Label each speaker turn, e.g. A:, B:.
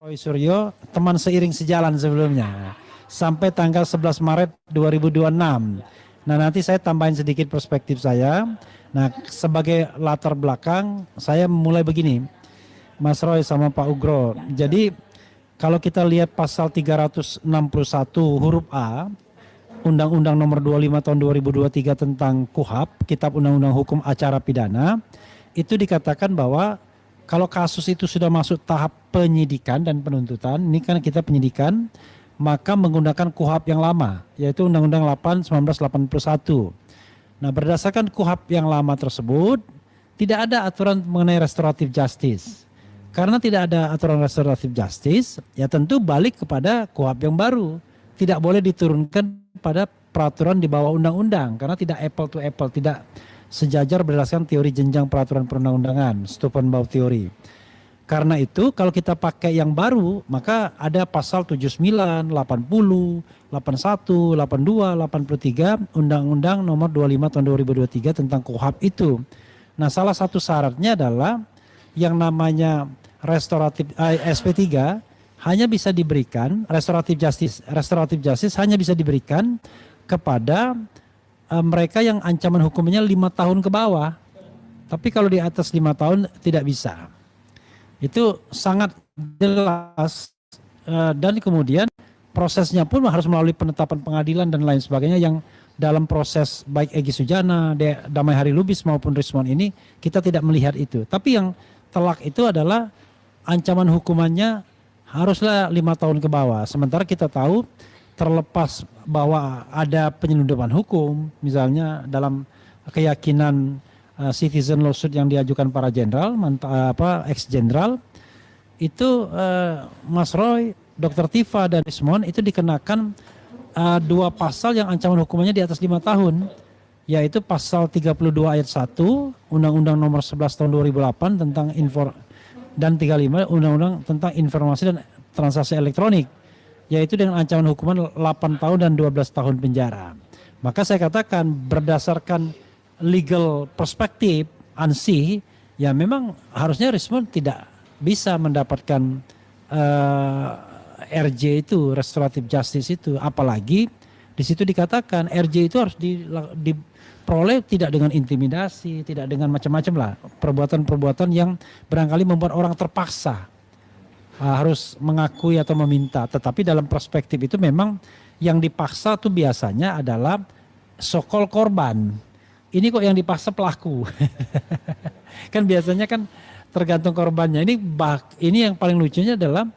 A: Roy Suryo, teman seiring sejalan sebelumnya, sampai tanggal 11 Maret 2026. Nah, nanti saya tambahin sedikit perspektif saya. Nah, sebagai latar belakang, saya mulai begini, Mas Roy sama Pak Ugro. Jadi, kalau kita lihat pasal 361 huruf A, Undang-Undang Nomor 25 Tahun 2023 tentang KUHP, Kitab Undang-Undang Hukum Acara Pidana, itu dikatakan bahwa kalau kasus itu sudah masuk tahap penyidikan dan penuntutan, ini kan kita penyidikan, maka menggunakan KUHP yang lama, yaitu Undang-Undang 8 1981. Nah, berdasarkan KUHP yang lama tersebut, tidak ada aturan mengenai restoratif justice. Karena tidak ada aturan restoratif justice, ya tentu balik kepada KUHP yang baru. Tidak boleh diturunkan pada peraturan di bawah undang-undang, karena tidak apple to apple, tidak sejajar berdasarkan teori jenjang peraturan perundang-undangan, Steubenville teori. Karena itu kalau kita pakai yang baru, maka ada pasal 79, 80, 81, 82, 83 Undang-Undang Nomor 25 Tahun 2023 tentang KUHP itu. Nah, salah satu syaratnya adalah yang namanya restoratif SP3 hanya bisa diberikan, restoratif justice hanya bisa diberikan kepada mereka yang ancaman hukumnya 5 tahun ke bawah. Tapi kalau di atas 5 tahun tidak bisa. Itu sangat jelas. Dan kemudian prosesnya pun harus melalui penetapan pengadilan dan lain sebagainya, yang dalam proses baik Egy Sujana, Damai Hari Lubis maupun Rismon ini kita tidak melihat itu. Tapi yang telak itu adalah ancaman hukumannya haruslah 5 tahun ke bawah. Sementara kita tahu terlepas bahwa ada penyelundupan hukum, misalnya dalam keyakinan citizen lawsuit yang diajukan para jenderal, ex-jenderal, itu Mas Roy, Dr. Tifa dan Rismon itu dikenakan 2 pasal yang ancaman hukumannya di atas 5 tahun, yaitu pasal 32 ayat 1 Undang-Undang Nomor 11 Tahun 2008 tentang dan 35 Undang-Undang tentang informasi dan transaksi elektronik, yaitu dengan ancaman hukuman 8 tahun dan 12 tahun penjara. Maka saya katakan berdasarkan legal perspektif ANSI, ya memang harusnya Rismon tidak bisa mendapatkan RJ itu, restoratif justice itu. Apalagi di situ dikatakan RJ itu harus diperoleh tidak dengan intimidasi, tidak dengan macam-macam lah. Perbuatan-perbuatan yang barangkali membuat orang terpaksa harus mengakui atau meminta. Tetapi dalam perspektif itu memang yang dipaksa tuh biasanya adalah sokol korban. Ini kok yang dipaksa pelaku. Kan biasanya kan tergantung korbannya. Ini yang paling lucunya adalah